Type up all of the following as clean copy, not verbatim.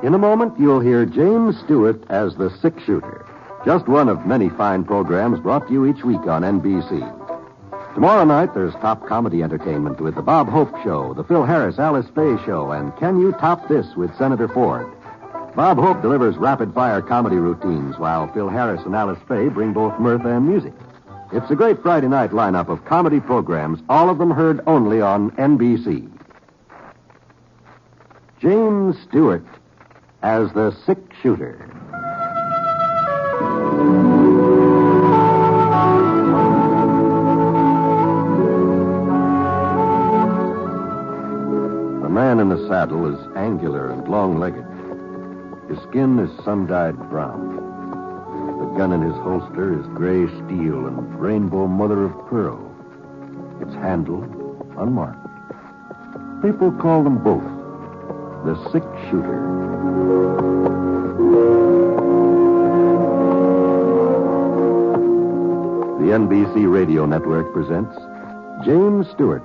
In a moment, you'll hear James Stewart as the six-shooter. Just one of many fine programs brought to you each week on NBC. Tomorrow night, there's top comedy entertainment with The Bob Hope Show, The Phil Harris-Alice Faye Show, and Can You Top This with Senator Ford. Bob Hope delivers rapid-fire comedy routines, while Phil Harris and Alice Faye bring both mirth and music. It's a great Friday night lineup of comedy programs, all of them heard only on NBC. James Stewart as the six-shooter. The man in the saddle is angular and long-legged. His skin is sun-dyed brown. The gun in his holster is gray steel and rainbow mother of pearl. Its handle unmarked. People call them both the six-shooter. The NBC Radio Network presents James Stewart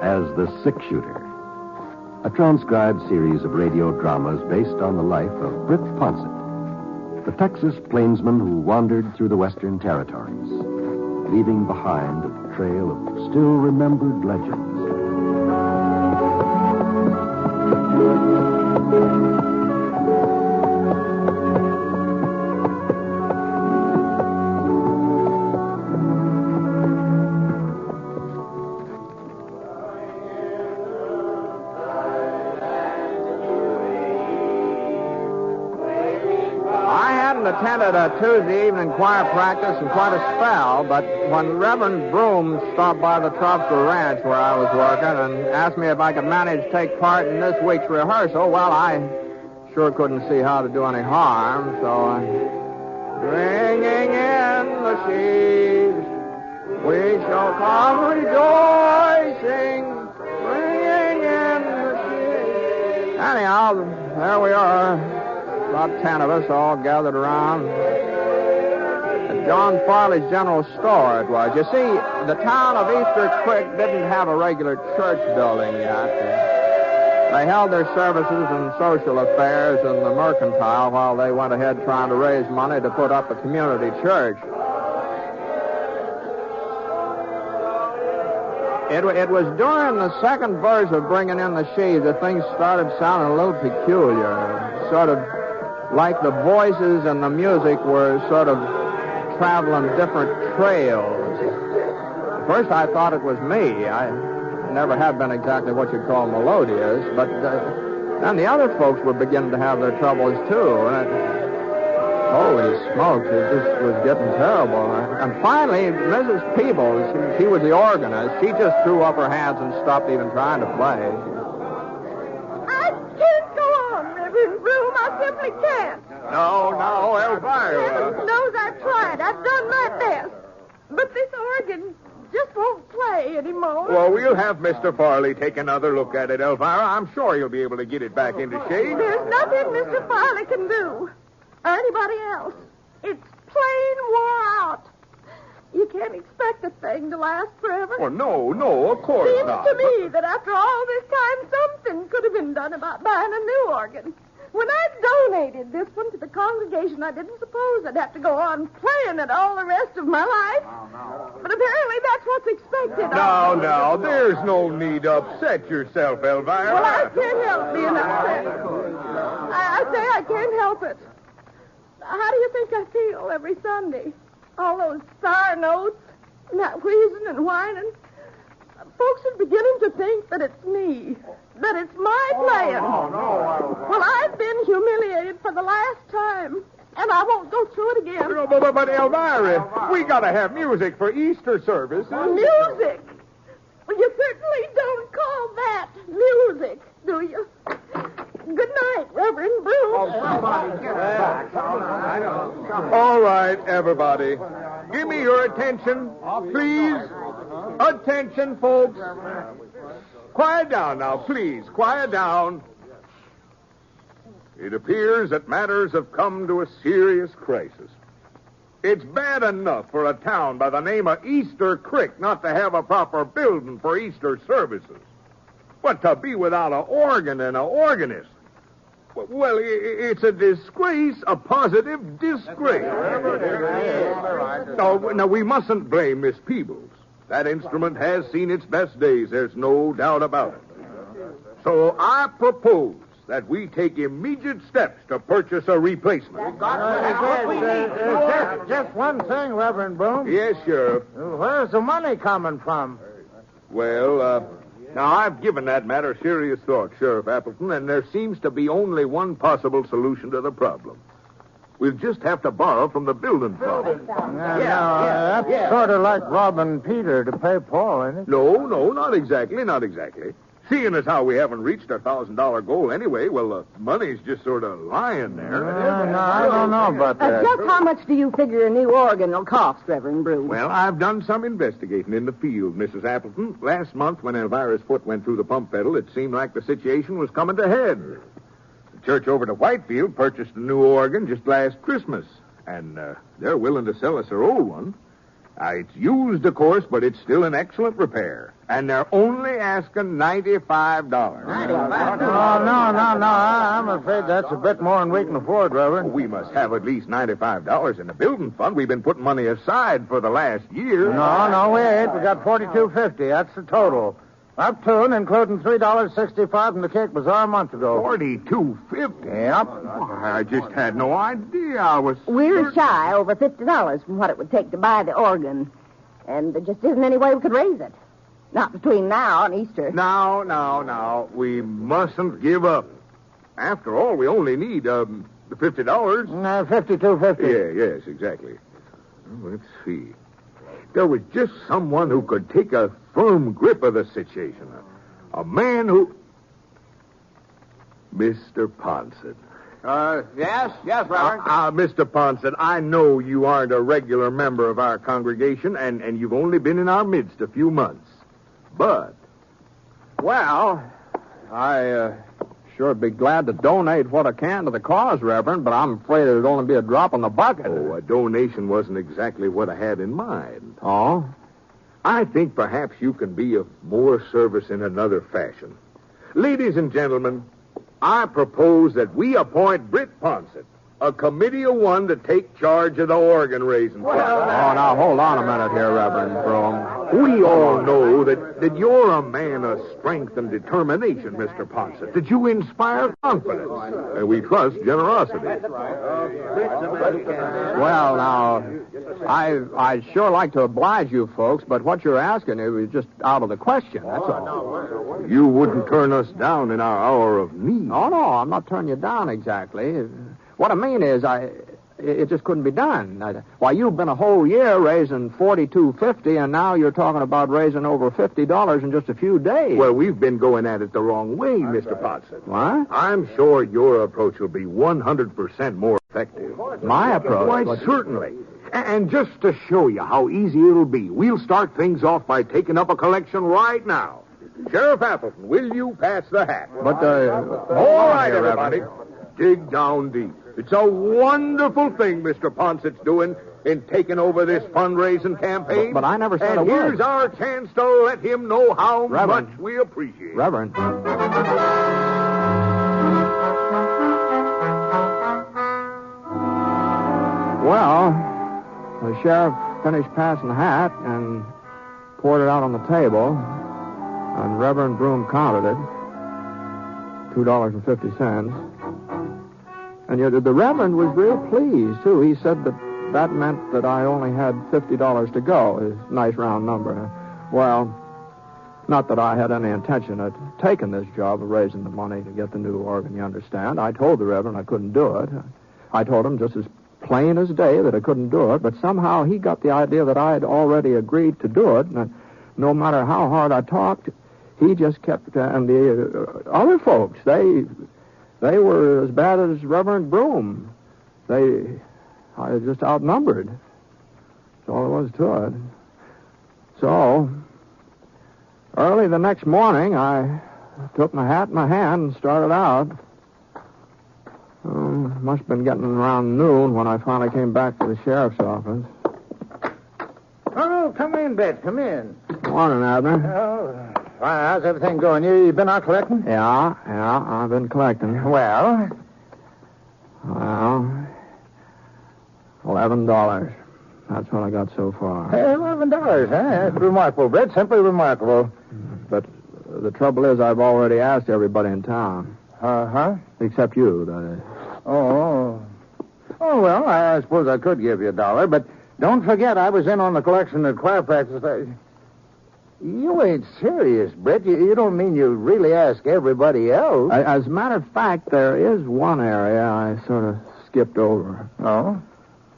as the six-shooter, a transcribed series of radio dramas based on the life of Britt Ponset, the Texas plainsman who wandered through the Western Territories, leaving behind a trail of still remembered legends. Attended a Tuesday evening choir practice in quite a spell, but when Reverend Broom stopped by the Tropical Ranch where I was working and asked me if I could manage to take part in this week's rehearsal, well, I sure couldn't see how to do any harm, so bringing in the sheaves, we shall come rejoicing, bringing in the sheaves. Anyhow, there we are. About 10 of us all gathered around at John Farley's General Store, it was. You see, the town of Easter Creek didn't have a regular church building yet. They held their services and social affairs in the Mercantile while they went ahead trying to raise money to put up a community church. It was during the second verse of Bringing in the Sheaves that things started sounding a little peculiar, sort of like the voices and the music were sort of traveling different trails. At first I thought it was me. I never have been exactly what you'd call melodious, but then the other folks were beginning to have their troubles too. Holy smokes, it just was getting terrible. And finally, Mrs. Peebles, she was the organist, she just threw up her hands and stopped even trying to play. I simply can't. No, Elvira. Heaven knows I've tried. I've done my best. But this organ just won't play anymore. Well, we'll have Mr. Farley take another look at it, Elvira. I'm sure you'll be able to get it back into shape. There's nothing Mr. Farley can do, or anybody else. It's plain wore out. You can't expect a thing to last forever. Oh, no, of course not. Seems to me that after all this time, something could have been done about buying a new organ. When I donated this one to the congregation, I didn't suppose I'd have to go on playing it all the rest of my life. But apparently that's what's expected. No, there's no need to upset yourself, Elvira. Well, I can't help being upset. I say I can't help it. How do you think I feel every Sunday? All those sour notes, and that wheezing and whining. Folks are beginning to think that it's me, that it's my playing. Well, I've been humiliated for the last time, and I won't go through it again. But Elvira, we got to have music for Easter services. Music? Well, you certainly don't call that music, do you? Good night, Reverend Broom. Somebody get back. All right, everybody. Give me your attention, please. Attention, folks. Quiet down now, please. Quiet down. It appears that matters have come to a serious crisis. It's bad enough for a town by the name of Easter Creek not to have a proper building for Easter services. But to be without an organ and an organist. Well, it's a disgrace, a positive disgrace. No, we mustn't blame Miss Peebles. That instrument has seen its best days. There's no doubt about it. So I propose that we take immediate steps to purchase a replacement. Just one thing, Reverend Broom. Yes, Sheriff. Where's the money coming from? Well, now I've given that matter serious thought, Sheriff Appleton, and there seems to be only one possible solution to the problem. We'll just have to borrow from the building fund. That's sort of like robbing Peter to pay Paul, isn't it? No, not exactly. Seeing as how we haven't reached our $1,000 goal anyway, well, the money's just sort of lying there. No, I don't know about that. Just how much do you figure a new organ will cost, Reverend Broom? Well, I've done some investigating in the field, Mrs. Appleton. Last month, when Elvira's foot went through the pump pedal, it seemed like the situation was coming to head. The church over to Whitefield purchased a new organ just last Christmas, and they're willing to sell us their old one. It's used, of course, but it's still in excellent repair. And they're only asking $95. No. I'm afraid that's a bit more than we can afford, Reverend. We must have at least $95 in the building fund. We've been putting money aside for the last year. No, we ain't. We got $42.50. That's the total. Up to and including $3.65 from the Cake Bazaar a month ago. $42.50? Yep. I just had no idea. We're shy over $50 from what it would take to buy the organ. And there just isn't any way we could raise it. Not between now and Easter. Now. We mustn't give up. After all, we only need the $50. $52.50. Yes, exactly. Well, let's see. There was just someone who could take a firm grip of the situation. A man who... Mr. Ponset. Yes, Reverend. Mr. Ponset, I know you aren't a regular member of our congregation, and you've only been in our midst a few months. But... Well, I sure be glad to donate what I can to the cause, Reverend, but I'm afraid it'd only be a drop in the bucket. Oh, a donation wasn't exactly what I had in mind. Oh? I think perhaps you can be of more service in another fashion. Ladies and gentlemen, I propose that we appoint Britt Ponset, a committee of one to take charge of the organ raising. Oh, now, hold on a minute here, Reverend Broom. We all know that you're a man of strength and determination, Mr. Ponset, that you inspire confidence, and we trust generosity. Well, now, I'd sure like to oblige you folks, but what you're asking is just out of the question, that's all. You wouldn't turn us down in our hour of need. Oh, no, I'm not turning you down exactly. What I mean is, it just couldn't be done. Why, you've been a whole year raising $42.50, and now you're talking about raising over $50 in just a few days. Well, we've been going at it the wrong way, Mr. Ponset. What? I'm sure your approach will be 100% more effective. My approach? Why, certainly. And just to show you how easy it'll be, we'll start things off by taking up a collection right now. Sheriff Appleton, will you pass the hat? But, all right, everybody. Dig down deep. It's a wonderful thing Mr. Ponset's doing in taking over this fundraising campaign. But I never said a word. And here's our chance to let him know how Reverend. much we appreciate it. Reverend. Well, the sheriff finished passing the hat and poured it out on the table, and Reverend Broom counted it, $2.50. And yet the Reverend was real pleased, too. He said that meant that I only had $50 to go. It's a nice round number. Well, not that I had any intention of taking this job of raising the money to get the new organ, you understand. I told the Reverend I couldn't do it. I told him just as plain as day that I couldn't do it, but somehow he got the idea that I had already agreed to do it, and no matter how hard I talked, he just kept... and the other folks, they were as bad as Reverend Broom. I was just outnumbered. That's all there was to it. So, early the next morning, I took my hat in my hand and started out. Must have been getting around noon when I finally came back to the sheriff's office. Oh, come in, Bet. Come in. Morning, Abner. Oh, how's everything going? You been out collecting? Yeah, I've been collecting. Well, Well, $11. That's what I got so far. Hey, $11, huh? That's remarkable, Brett. Simply remarkable. But the trouble is I've already asked everybody in town. Uh-huh. Except you, that is. Oh, well, I suppose I could give you $1, but don't forget I was in on the collection at choir practice. You ain't serious, Brett. You don't mean you really ask everybody else? As a matter of fact, there is one area I sort of skipped over. Oh?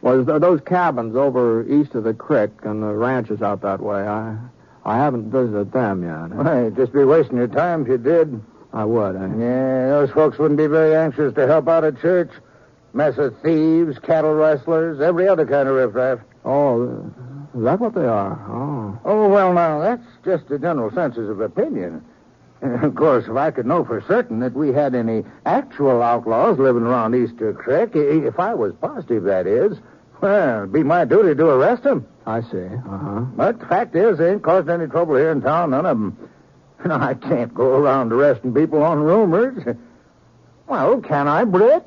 Well, those cabins over east of the creek and the ranches out that way. I haven't visited them yet. Well, you'd just be wasting your time if you did. I would, Yeah, those folks wouldn't be very anxious to help out at church. Mess of thieves, cattle rustlers, every other kind of riffraff. Oh, is that what they are? Oh, well, now, that's just a general census of opinion. Of course, if I could know for certain that we had any actual outlaws living around Easter Creek, if I was positive, that is, well, it'd be my duty to arrest them. I see. Uh-huh. But the fact is, they ain't caused any trouble here in town, none of them. I can't go around arresting people on rumors. Well, can I, Britt?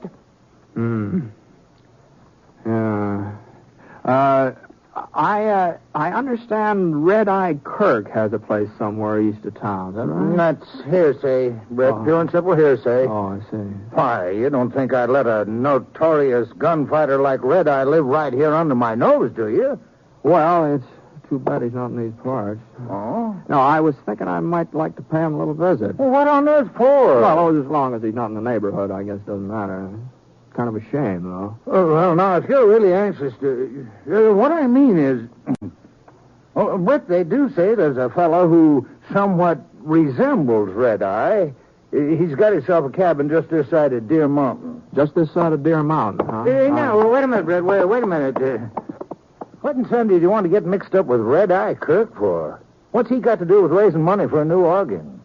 Yeah. I understand Red Eye Kirk has a place somewhere east of town. Is that right? That's hearsay, Britt. Pure and simple hearsay. Oh, I see. Why, you don't think I'd let a notorious gunfighter like Red Eye live right here under my nose, do you? Well, it's too bad he's not in these parts. Oh? No, I was thinking I might like to pay him a little visit. Well, what on earth for? Well, as long as he's not in the neighborhood, I guess it doesn't matter. Kind of a shame, though. Oh, well, now, if you're really anxious to... what I mean is... Britt, they do say there's a fellow who somewhat resembles Red Eye. He's got himself a cabin just this side of Deer Mountain. Just this side of Deer Mountain, huh? Now, wait a minute, Britt. Wait a minute. What in Sunday do you want to get mixed up with Red Eye Kirk for? What's he got to do with raising money for a new organ?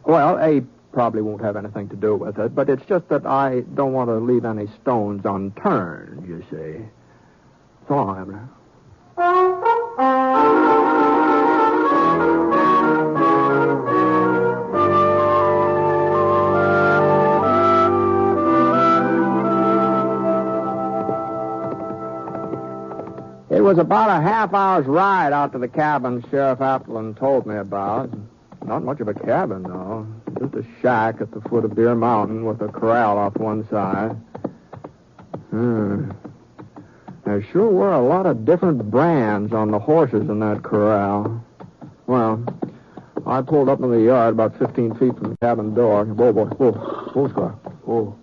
Well, he probably won't have anything to do with it, but it's just that I don't want to leave any stones unturned, you see. So long, Abner. It was about a half-hour's ride out to the cabin Sheriff Appleton told me about. Not much of a cabin, though. Just a shack at the foot of Deer Mountain with a corral off one side. There sure were a lot of different brands on the horses in that corral. Well, I pulled up in the yard about 15 feet from the cabin door. Whoa, Scar. Whoa.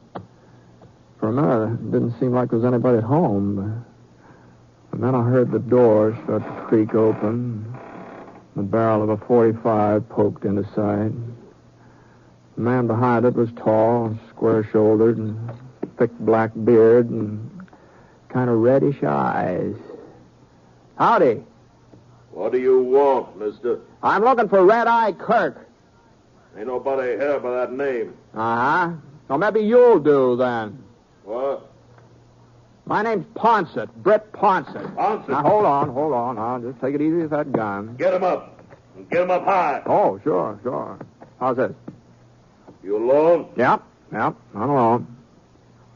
For a minute, it didn't seem like there was anybody at home. And then I heard the door start to creak open. The barrel of a .45 poked into sight. The man behind it was tall, square-shouldered, and thick black beard, and kind of reddish eyes. Howdy. What do you want, mister? I'm looking for Red Eye Kirk. Ain't nobody here by that name. Uh-huh. So maybe you'll do, then. What? My name's Ponsett, Britt Ponsett. Ponsett? Now, hold on. Now, just take it easy with that gun. Get him up. And get him up high. Oh, sure. How's this? You alone? Yep, I'm alone.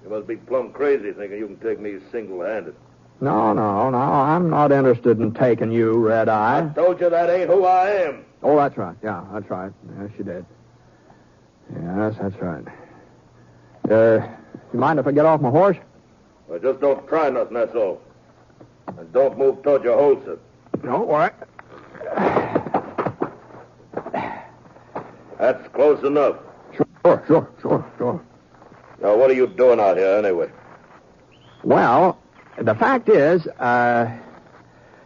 You must be plumb crazy thinking you can take me single-handed. No, I'm not interested in taking you, Red Eye. I told you that ain't who I am. Oh, that's right. Yeah, that's right. Yes, you did. Yes, that's right. You mind if I get off my horse? Well, just don't try nothing, that's all. And don't move toward your holster. No, all right. That's close enough. Sure. Now, what are you doing out here, anyway? Well, the fact is,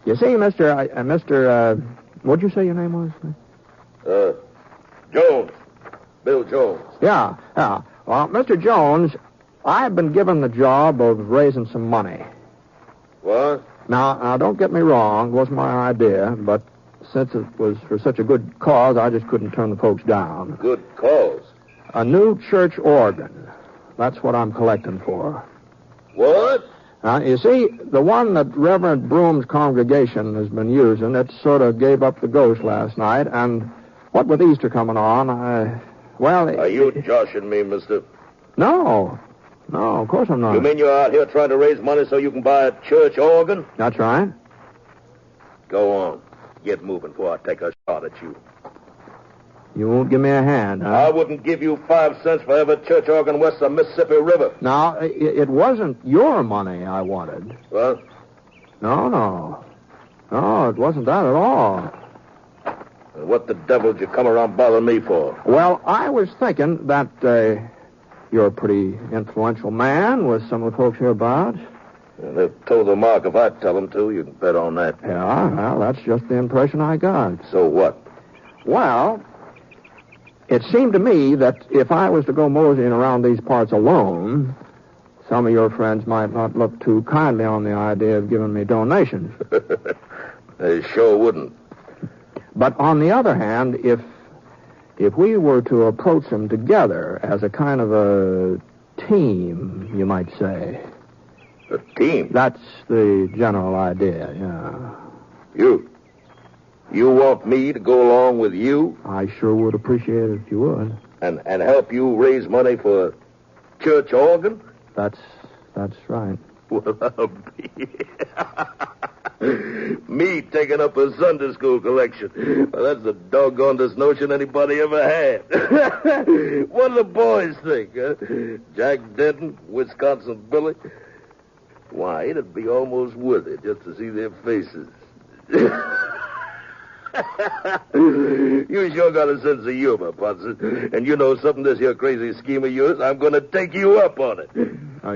you see, Mr. What'd you say your name was? Jones. Bill Jones. Yeah. Well, Mr. Jones, I've been given the job of raising some money. What? Now, don't get me wrong. It wasn't my idea, but since it was for such a good cause, I just couldn't turn the folks down. Good cause? A new church organ. That's what I'm collecting for. What? You see, the one that Reverend Broom's congregation has been using, it sort of gave up the ghost last night, and what with Easter coming on, Are you joshing me, mister? No. No, of course I'm not. You mean you're out here trying to raise money so you can buy a church organ? That's right. Go on. Get moving before I take a shot at you. You won't give me a hand, huh? I wouldn't give you 5 cents for every church organ west of the Mississippi River. Now, it wasn't your money I wanted. What? No, it wasn't that at all. What the devil did you come around bothering me for? Well, I was thinking that you're a pretty influential man with some of the folks hereabouts. They've told the mark if I tell them to. You can bet on that. Yeah, well, that's just the impression I got. So what? Well, it seemed to me that if I was to go moseying around these parts alone, some of your friends might not look too kindly on the idea of giving me donations. They sure wouldn't. But on the other hand, if we were to approach them together as a kind of a team, you might say. A team? That's the general idea, yeah. You want me to go along with you? I sure would appreciate it if you would. And help you raise money for a church organ? That's right. Well, I'll be... Me taking up a Sunday school collection. Well, that's the doggonedest notion anybody ever had. What do the boys think, huh? Jack Denton, Wisconsin Billy? Why, it'd be almost worth it just to see their faces. You sure got a sense of humor, Ponson. And you know something, this here crazy scheme of yours, I'm going to take you up on it.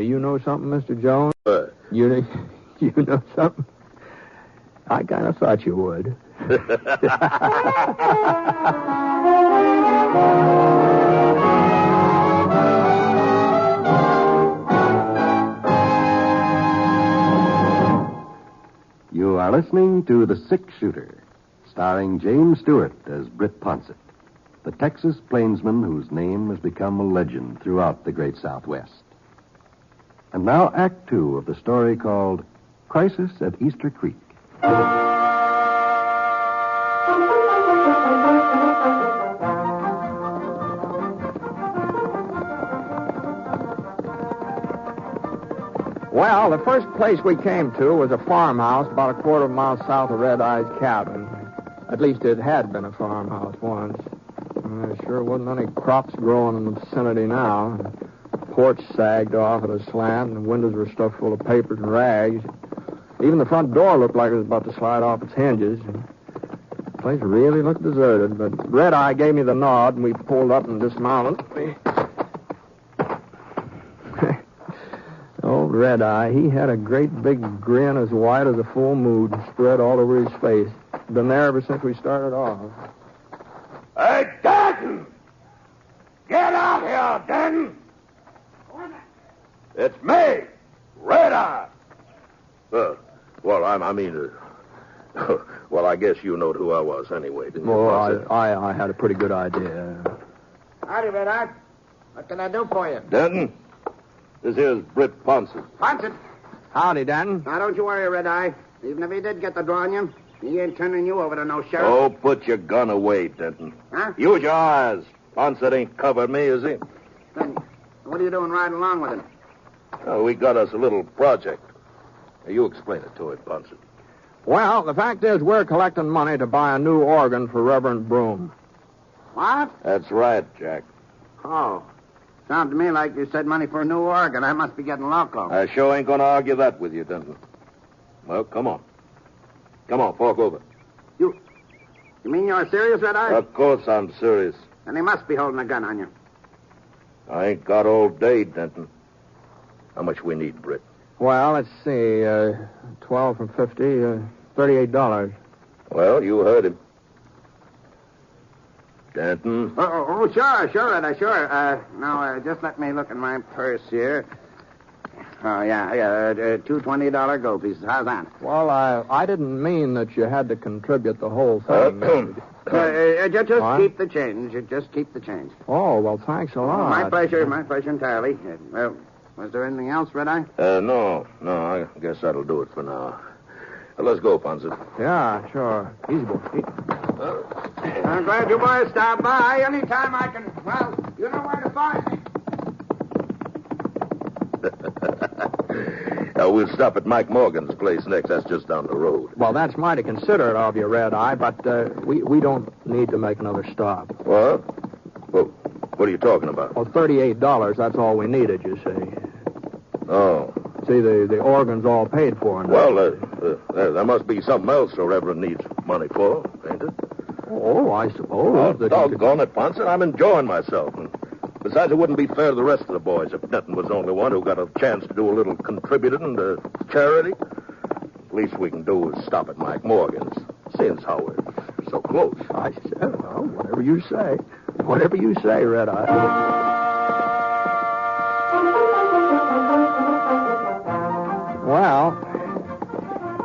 You know something, Mr. Jones? What? You know something? I kind of thought you would. You are listening to The Six-Shooter, starring James Stewart as Britt Ponsett, the Texas plainsman whose name has become a legend throughout the great Southwest. And now Act 2 of the story called Crisis at Easter Creek. Well, the first place we came to was a farmhouse about a quarter of a mile south of Red Eye's cabin. At least it had been a farmhouse once. There sure wasn't any crops growing in the vicinity now. The porch sagged off at a slant, and the windows were stuffed full of papers and rags. Even the front door looked like it was about to slide off its hinges. The place really looked deserted, but Red Eye gave me the nod, and we pulled up and dismounted. Old Red Eye, he had a great big grin as white as a full moon spread all over his face. Been there ever since we started off. Hey, Denton! Get out here, Denton! It's me, Red Eye. Well, I guess you knowed who I was anyway, didn't you? Well, I had a pretty good idea. Howdy, Red Eye. What can I do for you? Denton, this here's Britt Ponsett. Ponsett. Howdy, Danton. Now, don't you worry, Red Eye. Even if he did get the draw on you, he ain't turning you over to no sheriff. Oh, put your gun away, Denton. Huh? Use your eyes. Ponsett ain't covered me, is he? Then what are you doing riding along with him? Oh, we got us a little project. Now, you explain it to him, Ponsett. Well, the fact is we're collecting money to buy a new organ for Reverend Broom. What? That's right, Jack. Oh. Sounded to me like you said money for a new organ. I must be getting loco. I sure ain't going to argue that with you, Denton. Well, come on. Come on, fork over. You mean you're serious, Red Eye? Of course I'm serious. And he must be holding a gun on you. I ain't got all day, Denton. How much we need, Britt? Well, let's see. 12 from 50, $38. Well, you heard him. Denton? Sure, Red Eye, sure. Now, just let me look in my purse here. Oh, yeah, two $20 gold pieces. How's that? Well, I didn't mean that you had to contribute the whole thing. Just What? keep the change. Just keep the change. Oh, well, thanks a lot. My pleasure entirely. Well, was there anything else, Red Eye? No, I guess that'll do it for now. Let's go, Ponsett. Yeah, sure. Easy, boy. I'm glad you boys stopped by. Anytime I can, well, you know where to find me. We'll stop at Mike Morgan's place next. That's just down the road. Well, that's mighty considerate of you, Red Eye, but we don't need to make another stop. What? Well, what are you talking about? Well, $38, that's all we needed, you see. Oh. See, the organ's all paid for now. Well, there must be something else the Reverend needs money for, ain't it? Oh, I suppose. Oh, doggone it, Ponce. I'm enjoying myself. And besides, it wouldn't be fair to the rest of the boys if Denton was the only one who got a chance to do a little contributing to charity. The least we can do is stop at Mike Morgan's, seeing as how we're so close. I said, well, whatever you say. Whatever you say, Red Eye. Well,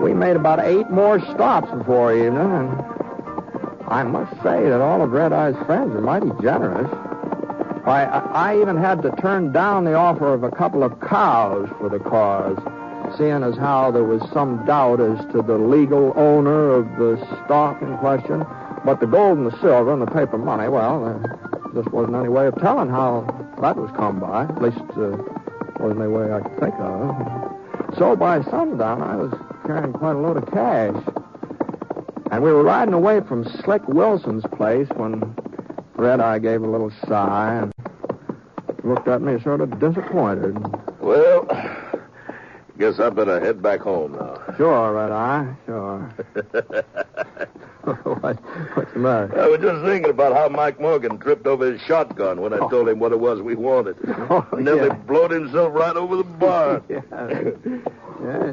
we made about 8 more stops before evening, and I must say that all of Red Eye's friends are mighty generous. Why, I even had to turn down the offer of a couple of cows for the cause, seeing as how there was some doubt as to the legal owner of the stock in question. But the gold and the silver and the paper money, well, there just wasn't any way of telling how that was come by. At least, wasn't any way I could think of. So by sundown, I was carrying quite a load of cash. And we were riding away from Slick Wilson's place when Red Eye gave a little sigh and looked at me sort of disappointed. Well, guess I better head back home now. Sure, Red Eye, sure. What's the matter? I was just thinking about how Mike Morgan tripped over his shotgun when I told him what it was we wanted. Nearly blowed himself right over the bar. Yeah,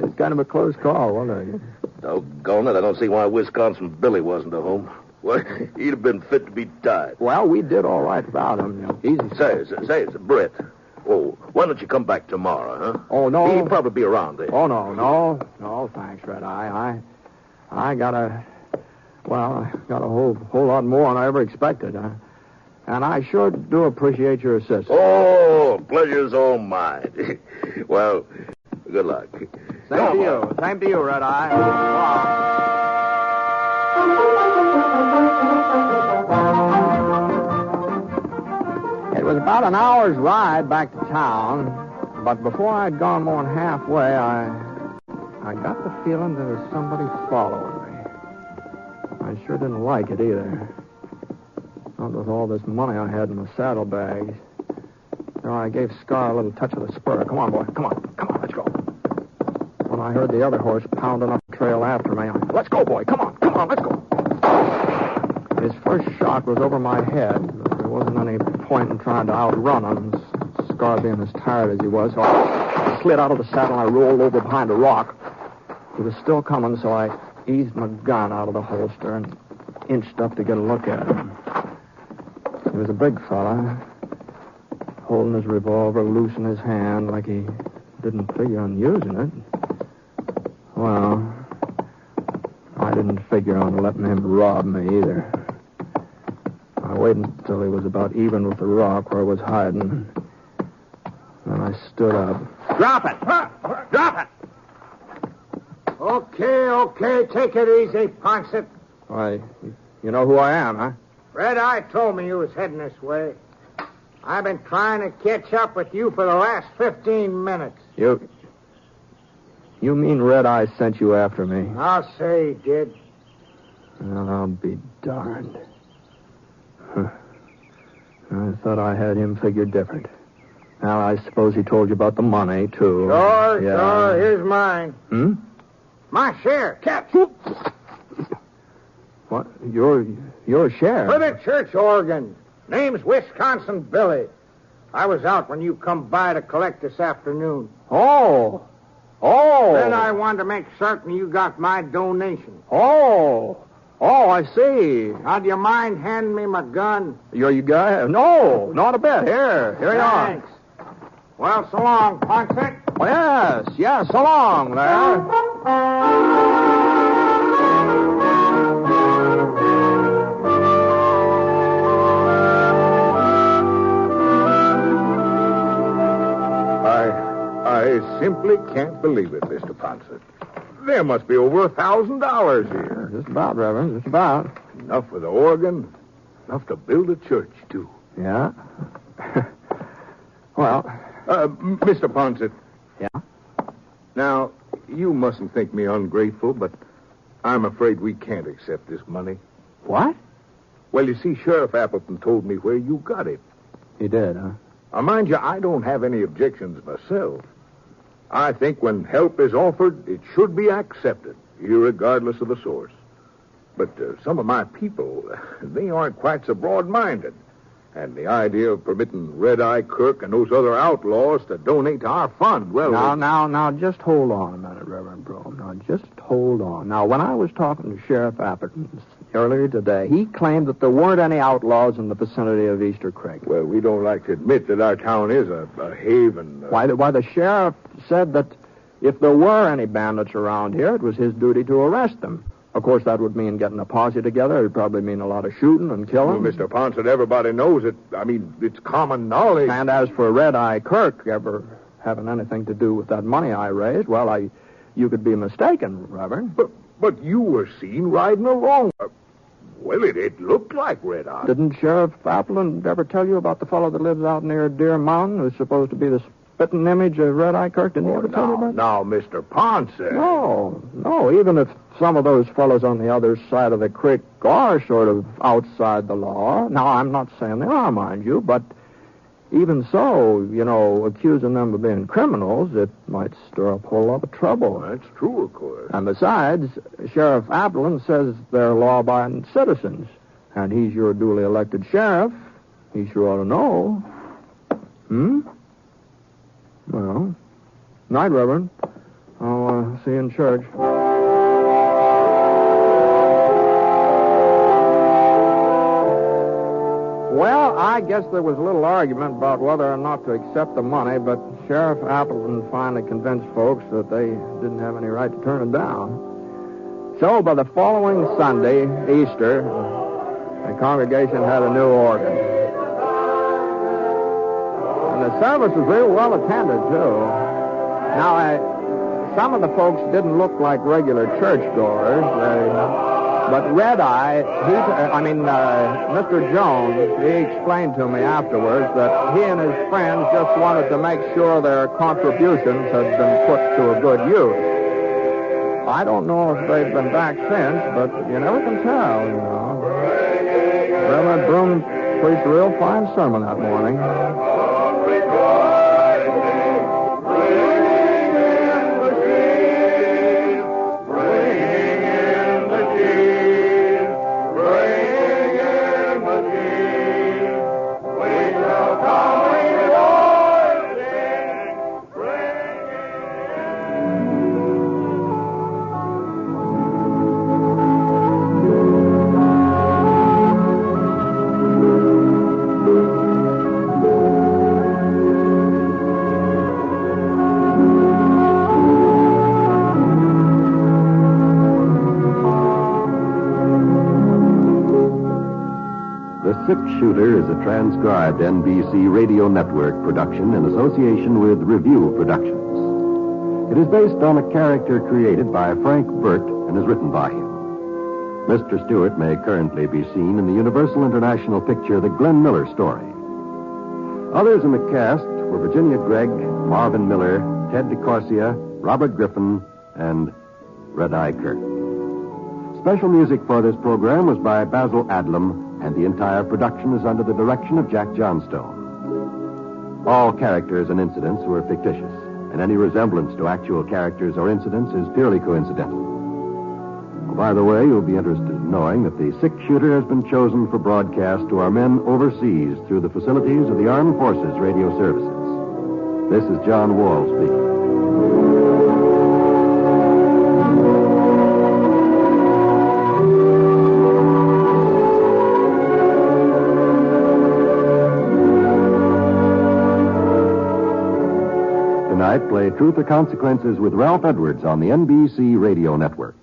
it's kind of a close call, wasn't it? Doggone it, I don't see why Wisconsin Billy wasn't at home. Well, he'd have been fit to be tied. Well, we did all right without him. Easy. Say, Brett. Oh, why don't you come back tomorrow, huh? Oh, no. He'll probably be around then. Oh, no, thanks, Red Eye. I got a whole lot more than I ever expected. And I sure do appreciate your assistance. Oh, pleasure's all mine. Well, good luck. Same to you, Red Eye. It was about an hour's ride back to town, but before I'd gone more than halfway, I got the feeling there was somebody following me. I sure didn't like it either. Not with all this money I had in the saddlebags. So I gave Scar a little touch of the spur. Come on, boy. Come on, let's go. When I heard the other horse pounding up the trail after me, let's go, boy. Come on, let's go. His first shot was over my head. There wasn't any point in trying to outrun him, Scar being as tired as he was. So I slid out of the saddle and I rolled over behind a rock. He was still coming, so I eased my gun out of the holster and inched up to get a look at him. He was a big fella, holding his revolver loose in his hand like he didn't figure on using it. Well, I didn't figure on letting him rob me either. I waited until he was about even with the rock where I was hiding. Then I stood up. Drop it! Drop it! Okay, take it easy, Ponce. Why, you know who I am, huh? Red Eye told me you was heading this way. I've been trying to catch up with you for the last 15 minutes. You mean Red Eye sent you after me? I'll say he did. Well, I'll be darned. I thought I had him figured different. Now, I suppose he told you about the money, too. Sure. Here's mine. My share. Catch. What? Your share? For the church organ. Name's Wisconsin Billy. I was out when you come by to collect this afternoon. Oh. Then I wanted to make certain you got my donation. Oh, I see. Now, do you mind handing me my gun? You got? No, not a bit. Here you are. Thanks. Well, so long, Ponce. Yes, so long there. I simply can't believe it, Mr. Ponce. There must be over $1,000 here. Just about, Reverend, just about. Enough for the organ, enough to build a church, too. Yeah? Well... Mr. Ponce. Yeah? Now, you mustn't think me ungrateful, but I'm afraid we can't accept this money. What? Well, you see, Sheriff Appleton told me where you got it. He did, huh? Now, mind you, I don't have any objections myself. I think when help is offered, it should be accepted, irregardless of the source. But some of my people, they aren't quite so broad-minded. And the idea of permitting Red Eye Kirk and those other outlaws to donate to our fund, well... Now, just hold on a minute, Reverend Broom. Now, just hold on. Now, when I was talking to Sheriff Appleton earlier today, he claimed that there weren't any outlaws in the vicinity of Easter Creek. Well, we don't like to admit that our town is a haven. Why, the sheriff said that if there were any bandits around here, it was his duty to arrest them. Of course, that would mean getting a posse together. It would probably mean a lot of shooting and killing. Well, Mr. Ponce said everybody knows it. I mean, it's common knowledge. And as for Red Eye Kirk ever having anything to do with that money I raised, well, you could be mistaken, Reverend. But you were seen riding along. Well, it looked like Red Eye. Didn't Sheriff Appleton ever tell you about the fellow that lives out near Deer Mountain who's supposed to be the spitting image of Red Eye Kirk? Didn't he ever tell you about that? Now, Mr. Ponce. No, even if some of those fellows on the other side of the creek are sort of outside the law. Now, I'm not saying they are, mind you, but even so, accusing them of being criminals, it might stir up a whole lot of trouble. That's true, of course. And besides, Sheriff Appleton says they're law-abiding citizens, and he's your duly elected sheriff. He sure ought to know. Well, night, Reverend. I'll see you in church. Well, I guess there was a little argument about whether or not to accept the money, but Sheriff Appleton finally convinced folks that they didn't have any right to turn it down. So, by the following Sunday, Easter, the congregation had a new organ. And the service was real well attended, too. Now, some of the folks didn't look like regular churchgoers. But Red Eye, Mr. Jones, he explained to me afterwards that he and his friends just wanted to make sure their contributions had been put to a good use. I don't know if they've been back since, but you never can tell, Reverend Broom preached a real fine sermon that morning. Six Shooter is a transcribed NBC Radio Network production in association with Review Productions. It is based on a character created by Frank Burt and is written by him. Mr. Stewart may currently be seen in the Universal International picture The Glenn Miller Story. Others in the cast were Virginia Gregg, Marvin Miller, Ted DeCorsia, Robert Griffin, and Red Eye Kirk. Special music for this program was by Basil Adlam, and the entire production is under the direction of Jack Johnstone. All characters and incidents were fictitious, and any resemblance to actual characters or incidents is purely coincidental. Oh, by the way, you'll be interested in knowing that the Six Shooter has been chosen for broadcast to our men overseas through the facilities of the Armed Forces Radio Services. This is John Wall speaking. Play Truth or Consequences with Ralph Edwards on the NBC Radio Network.